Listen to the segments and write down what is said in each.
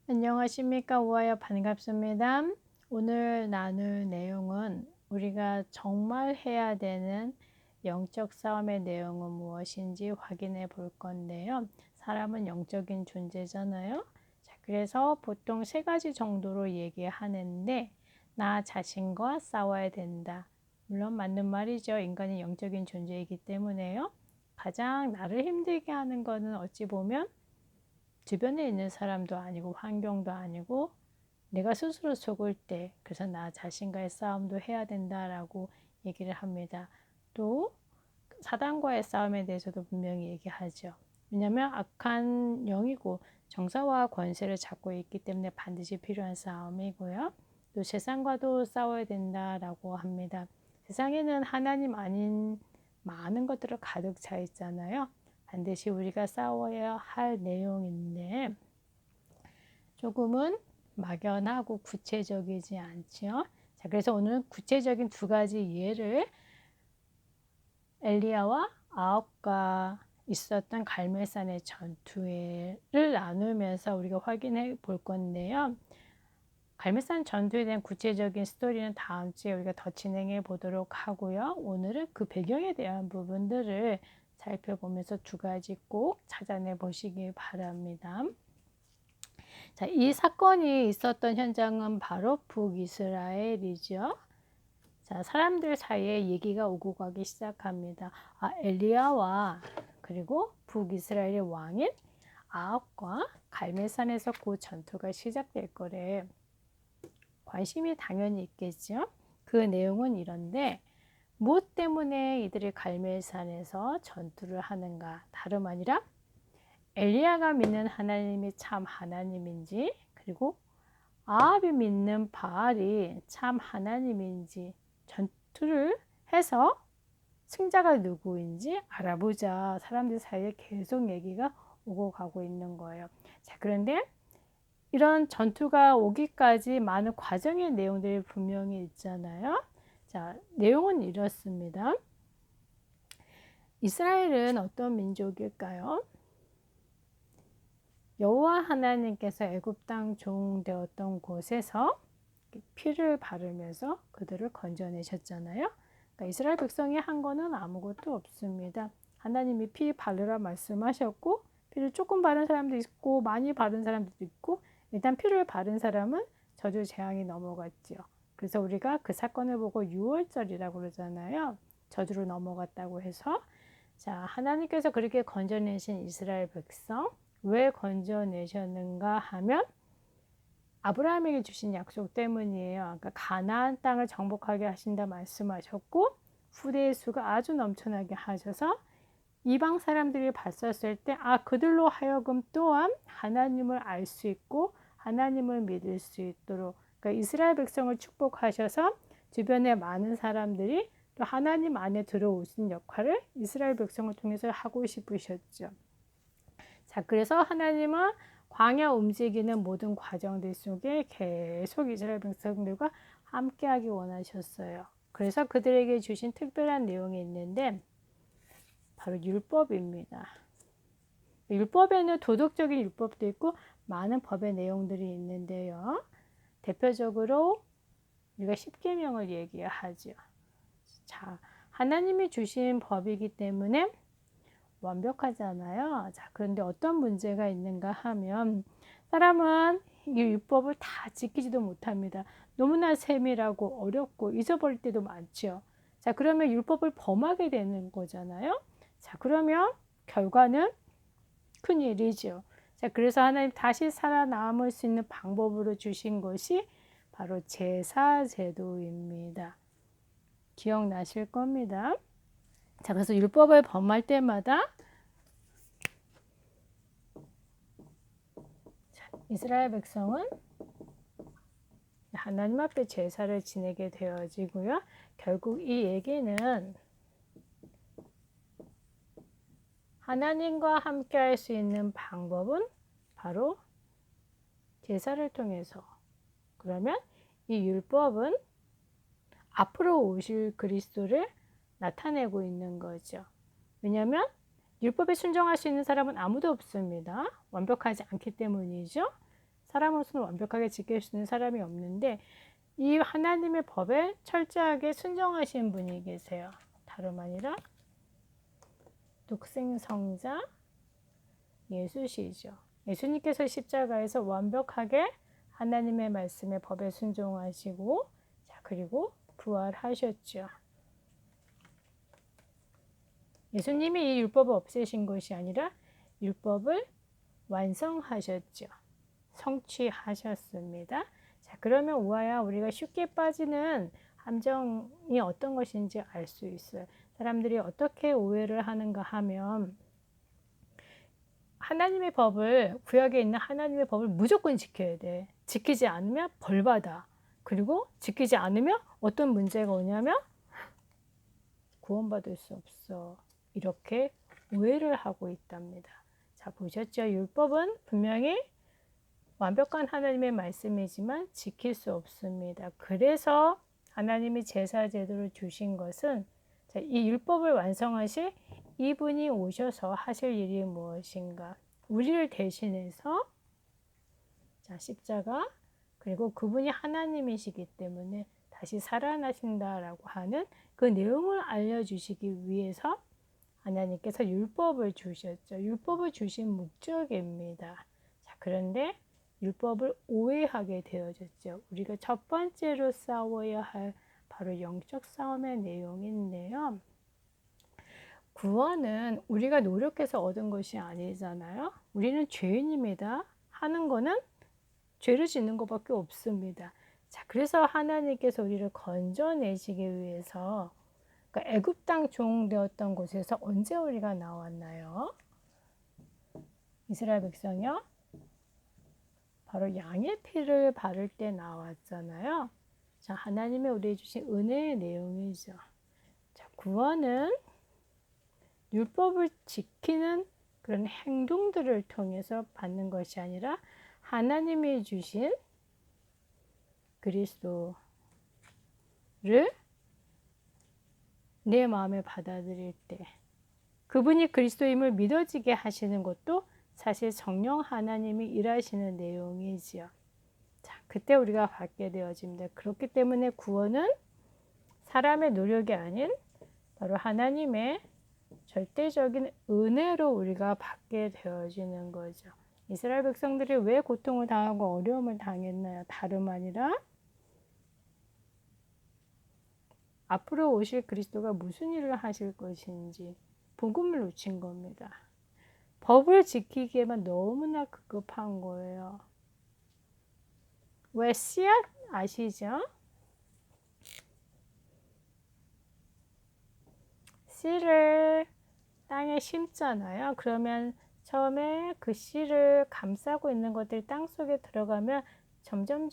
안녕하십니까. 우아요. 반갑습니다. 오늘 나눌 내용은 우리가 정말 해야 되는 영적 싸움의 내용은 무엇인지 확인해 볼 건데요. 사람은 영적인 존재잖아요. 자, 그래서 보통 세 가지 정도로 얘기하는데 나 자신과 싸워야 된다. 물론 맞는 말이죠. 인간이 영적인 존재이기 때문에요. 가장 나를 힘들게 하는 거는 어찌 보면 주변에 있는 사람도 아니고 환경도 아니고 내가 스스로 속을 때, 그래서 나 자신과의 싸움도 해야 된다라고 얘기를 합니다. 또 사단과의 싸움에 대해서도 분명히 얘기하죠. 왜냐하면 악한 영이고 정사와 권세를 잡고 있기 때문에 반드시 필요한 싸움이고요. 또 세상과도 싸워야 된다라고 합니다. 세상에는 하나님 아닌 많은 것들을 가득 차 있잖아요. 반드시 우리가 싸워야 할 내용인데 조금은 막연하고 구체적이지 않죠. 자, 그래서 오늘 구체적인 두 가지 예를 엘리야와 아합과 있었던 갈멜산의 전투를 나누면서 우리가 확인해 볼 건데요. 갈멜산 전투에 대한 구체적인 스토리는 다음 주에 우리가 더 진행해 보도록 하고요. 오늘은 그 배경에 대한 부분들을 살펴보면서 두 가지 꼭 찾아내 보시기 바랍니다. 자, 이 사건이 있었던 현장은 바로 북이스라엘이죠. 자, 사람들 사이에 얘기가 오고 가기 시작합니다. 엘리야와 그리고 북이스라엘의 왕인 아합과 갈멜산에서 그 전투가 시작될 거래. 관심이 당연히 있겠죠. 그 내용은 이런데 무엇 때문에 이들이 갈멜산에서 전투를 하는가? 다름 아니라 엘리야가 믿는 하나님이 참 하나님인지, 그리고 아합이 믿는 바알이 참 하나님인지 전투를 해서 승자가 누구인지 알아보자. 사람들 사이에 계속 얘기가 오고 가고 있는 거예요. 자, 그런데 이런 전투가 오기까지 많은 과정의 내용들이 분명히 있잖아요. 자, 내용은 이렇습니다. 이스라엘은 어떤 민족일까요? 여호와 하나님께서 애굽 땅 종되었던 곳에서 피를 바르면서 그들을 건져내셨잖아요. 그러니까 이스라엘 백성이 한 거는 아무것도 없습니다. 하나님이 피 바르라 말씀하셨고 피를 조금 바른 사람도 있고 많이 바른 사람도 있고 일단 피를 바른 사람은 저주 재앙이 넘어갔죠. 그래서 우리가 그 사건을 보고 유월절이라고 그러잖아요. 저주로 넘어갔다고 해서 자, 하나님께서 그렇게 건져내신 이스라엘 백성 왜 건져내셨는가 하면 아브라함에게 주신 약속 때문이에요. 그러니까 가나안 땅을 정복하게 하신다 말씀하셨고 후대의 수가 아주 넘쳐나게 하셔서 이방 사람들이 봤었을 때 그들로 하여금 또한 하나님을 알 수 있고 하나님을 믿을 수 있도록 그러니까 이스라엘 백성을 축복하셔서 주변에 많은 사람들이 또 하나님 안에 들어오신 역할을 이스라엘 백성을 통해서 하고 싶으셨죠. 자, 그래서 하나님은 광야 움직이는 모든 과정들 속에 계속 이스라엘 백성들과 함께하기 원하셨어요. 그래서 그들에게 주신 특별한 내용이 있는데 바로 율법입니다. 율법에는 도덕적인 율법도 있고 많은 법의 내용들이 있는데요. 대표적으로 우리가 십계명을 얘기하죠. 자, 하나님이 주신 법이기 때문에 완벽하잖아요. 자, 그런데 어떤 문제가 있는가 하면 사람은 이 율법을 다 지키지도 못합니다. 너무나 세밀하고 어렵고 잊어버릴 때도 많죠. 자, 그러면 율법을 범하게 되는 거잖아요. 자, 그러면 결과는 큰일이죠. 자, 그래서 하나님 다시 살아남을 수 있는 방법으로 주신 것이 바로 제사 제도입니다. 기억나실 겁니다. 자, 그래서 율법을 범할 때마다 이스라엘 백성은 하나님 앞에 제사를 지내게 되어지고요. 결국 이 얘기는 하나님과 함께 할 수 있는 방법은 바로 제사를 통해서 그러면 이 율법은 앞으로 오실 그리스도를 나타내고 있는 거죠. 왜냐하면 율법에 순종할 수 있는 사람은 아무도 없습니다. 완벽하지 않기 때문이죠. 사람으로서는 완벽하게 지킬 수 있는 사람이 없는데 이 하나님의 법에 철저하게 순종하신 분이 계세요. 다름 아니라 독생성자 예수시죠. 예수님께서 십자가에서 완벽하게 하나님의 말씀의 법에 순종하시고, 자, 그리고 부활하셨죠. 예수님이 이 율법을 없애신 것이 아니라 율법을 완성하셨죠. 성취하셨습니다. 자, 그러면 우아야 우리가 쉽게 빠지는 함정이 어떤 것인지 알 수 있어요. 사람들이 어떻게 오해를 하는가 하면 하나님의 법을, 구약에 있는 하나님의 법을 무조건 지켜야 돼. 지키지 않으면 벌 받아. 그리고 지키지 않으면 어떤 문제가 오냐면 구원받을 수 없어. 이렇게 오해를 하고 있답니다. 자, 보셨죠? 율법은 분명히 완벽한 하나님의 말씀이지만 지킬 수 없습니다. 그래서 하나님이 제사 제도를 주신 것은, 자, 이 율법을 완성하실 이분이 오셔서 하실 일이 무엇인가? 우리를 대신해서, 자, 십자가, 그리고 그분이 하나님이시기 때문에 다시 살아나신다라고 하는 그 내용을 알려주시기 위해서 하나님께서 율법을 주셨죠. 율법을 주신 목적입니다. 자, 그런데 율법을 오해하게 되어졌죠. 우리가 첫 번째로 싸워야 할 바로 영적 싸움의 내용인데요. 구원은 우리가 노력해서 얻은 것이 아니잖아요. 우리는 죄인입니다. 하는 거는 죄를 짓는 것밖에 없습니다. 자, 그래서 하나님께서 우리를 건져내시기 위해서, 그러니까 애굽 땅 종 되었던 곳에서 언제 우리가 나왔나요? 이스라엘 백성이요? 바로 양의 피를 바를 때 나왔잖아요. 자, 하나님의 우리에게 주신 은혜의 내용이죠. 자, 구원은 율법을 지키는 그런 행동들을 통해서 받는 것이 아니라 하나님이 주신 그리스도를 내 마음에 받아들일 때, 그분이 그리스도임을 믿어지게 하시는 것도 사실 성령 하나님이 일하시는 내용이지요. 자, 그때 우리가 받게 되어집니다. 그렇기 때문에 구원은 사람의 노력이 아닌 바로 하나님의 절대적인 은혜로 우리가 받게 되어지는 거죠. 이스라엘 백성들이 왜 고통을 당하고 어려움을 당했나요? 다름 아니라 앞으로 오실 그리스도가 무슨 일을 하실 것인지 복음을 놓친 겁니다. 법을 지키기에만 너무나 급급한 거예요. 왜 씨앗 아시죠? 씨를 땅에 심잖아요. 그러면 처음에 그 씨를 감싸고 있는 것들이 땅속에 들어가면 점점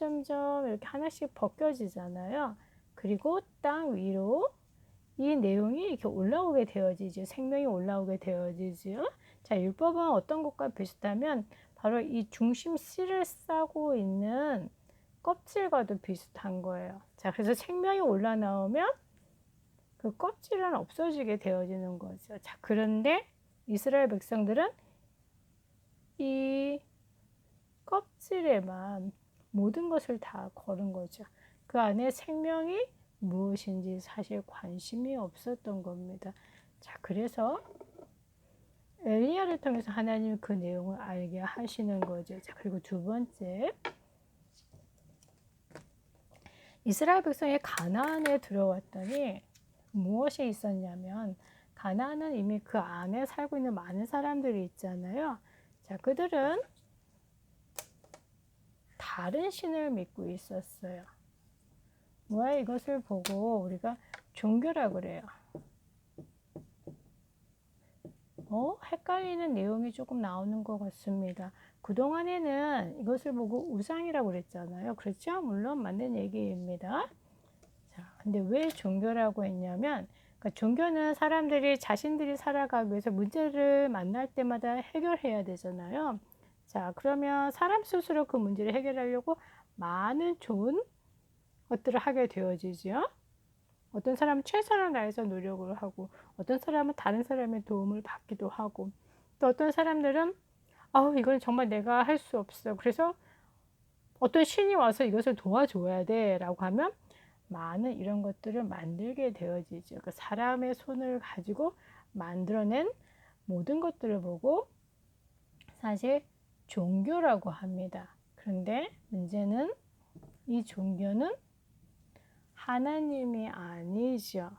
이렇게 하나씩 벗겨지잖아요. 그리고 땅 위로 이 내용이 이렇게 올라오게 되어지죠. 생명이 올라오게 되어지죠. 자, 율법은 어떤 것과 비슷하면 바로 이 중심 씨를 싸고 있는 껍질과도 비슷한 거예요. 자, 그래서 생명이 올라나오면 그 껍질은 없어지게 되어지는 거죠. 자, 그런데 이스라엘 백성들은 이 껍질에만 모든 것을 다 걸은 거죠. 그 안에 생명이 무엇인지 사실 관심이 없었던 겁니다. 자, 그래서 엘리야를 통해서 하나님이 그 내용을 알게 하시는 거죠. 자, 그리고 두 번째, 이스라엘 백성이 가나안에 들어왔더니 무엇이 있었냐면, 가나안은 이미 그 안에 살고 있는 많은 사람들이 있잖아요. 자, 그들은 다른 신을 믿고 있었어요. 왜 이것을 보고 우리가 종교라고 그래요? 헷갈리는 내용이 조금 나오는 것 같습니다. 그동안에는 이것을 보고 우상이라고 그랬잖아요. 그렇죠? 물론 맞는 얘기입니다. 자, 근데 왜 종교라고 했냐면, 그러니까 종교는 사람들이 자신들이 살아가기 위해서 문제를 만날 때마다 해결해야 되잖아요. 자, 그러면 사람 스스로 그 문제를 해결하려고 많은 좋은 것들을 하게 되어지죠. 어떤 사람은 최선을 다해서 노력을 하고, 어떤 사람은 다른 사람의 도움을 받기도 하고, 또 어떤 사람들은 이건 정말 내가 할 수 없어. 그래서 어떤 신이 와서 이것을 도와줘야 돼 라고 하면 많은 이런 것들을 만들게 되어지죠. 그 사람의 손을 가지고 만들어낸 모든 것들을 보고 사실 종교라고 합니다. 그런데 문제는 이 종교는 하나님이 아니죠.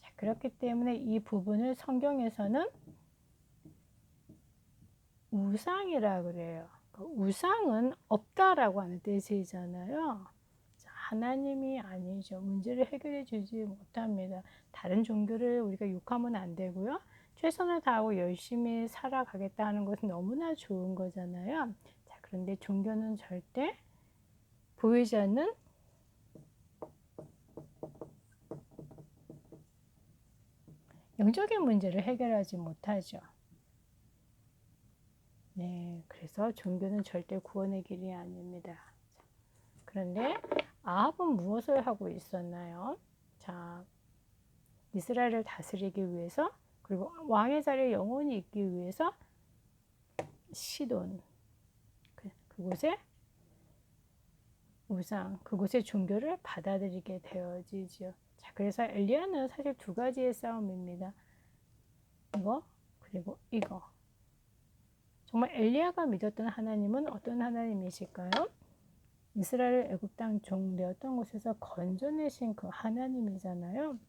자, 그렇기 때문에 이 부분을 성경에서는 우상이라 그래요. 우상은 없다라고 하는 뜻이잖아요. 하나님이 아니죠. 문제를 해결해 주지 못합니다. 다른 종교를 우리가 욕하면 안 되고요. 최선을 다하고 열심히 살아가겠다 하는 것은 너무나 좋은 거잖아요. 자, 그런데 종교는 절대 보이지 않는 영적인 문제를 해결하지 못하죠. 네, 그래서 종교는 절대 구원의 길이 아닙니다. 그런데 아합은 무엇을 하고 있었나요? 자, 이스라엘을 다스리기 위해서 그리고 왕의 자리에 영원히 있기 위해서 시돈 그곳에 우상 그곳의 종교를 받아들이게 되어지죠. 자, 그래서 엘리야는 사실 두 가지의 싸움입니다. 이거 그리고 이거. 정말 엘리야가 믿었던 하나님은 어떤 하나님이실까요? 이스라엘 애굽 땅 종되었던 곳에서 건져내신 그 하나님이잖아요.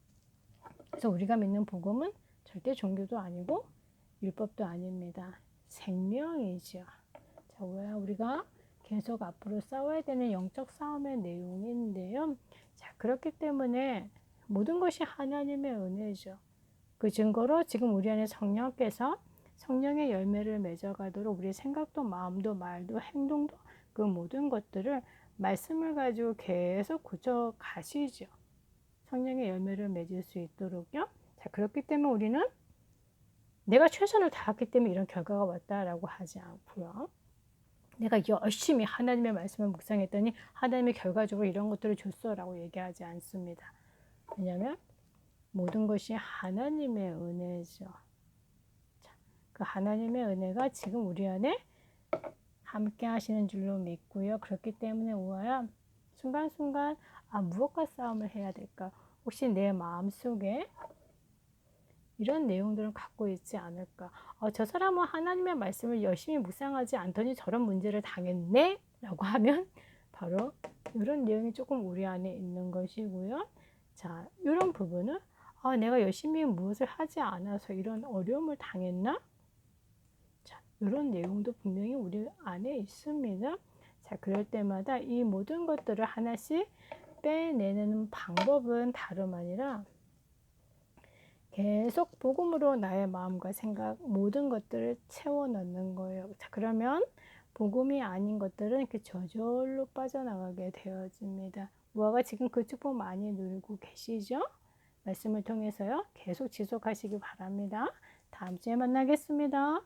그래서 우리가 믿는 복음은 절대 종교도 아니고 율법도 아닙니다. 생명이죠. 자, 왜 우리가 계속 앞으로 싸워야 되는 영적 싸움의 내용인데요. 자, 그렇기 때문에 모든 것이 하나님의 은혜죠. 그 증거로 지금 우리 안에 성령께서 성령의 열매를 맺어가도록 우리의 생각도 마음도 말도 행동도 그 모든 것들을 말씀을 가지고 계속 고쳐 가시죠. 성령의 열매를 맺을 수 있도록요. 자, 그렇기 때문에 우리는 내가 최선을 다했기 때문에 이런 결과가 왔다라고 하지 않고요. 내가 열심히 하나님의 말씀을 묵상했더니 하나님이 결과적으로 이런 것들을 줬어라고 얘기하지 않습니다. 왜냐하면 모든 것이 하나님의 은혜죠. 자, 그 하나님의 은혜가 지금 우리 안에 함께 하시는 줄로 믿고요. 그렇기 때문에 우아야 순간순간 무엇과 싸움을 해야 될까? 혹시 내 마음속에 이런 내용들을 갖고 있지 않을까? 저 사람은 하나님의 말씀을 열심히 묵상하지 않더니 저런 문제를 당했네? 라고 하면 바로 이런 내용이 조금 우리 안에 있는 것이고요. 자, 이런 부분은 내가 열심히 무엇을 하지 않아서 이런 어려움을 당했나? 자, 이런 내용도 분명히 우리 안에 있습니다. 자, 그럴 때마다 이 모든 것들을 하나씩 빼내는 방법은 다름 아니라 계속 복음으로 나의 마음과 생각 모든 것들을 채워 넣는 거예요. 자, 그러면 복음이 아닌 것들은 이렇게 저절로 빠져나가게 되어집니다. 우아가 지금 그 축복 많이 누리고 계시죠? 말씀을 통해서요. 계속 지속하시기 바랍니다. 다음 주에 만나겠습니다.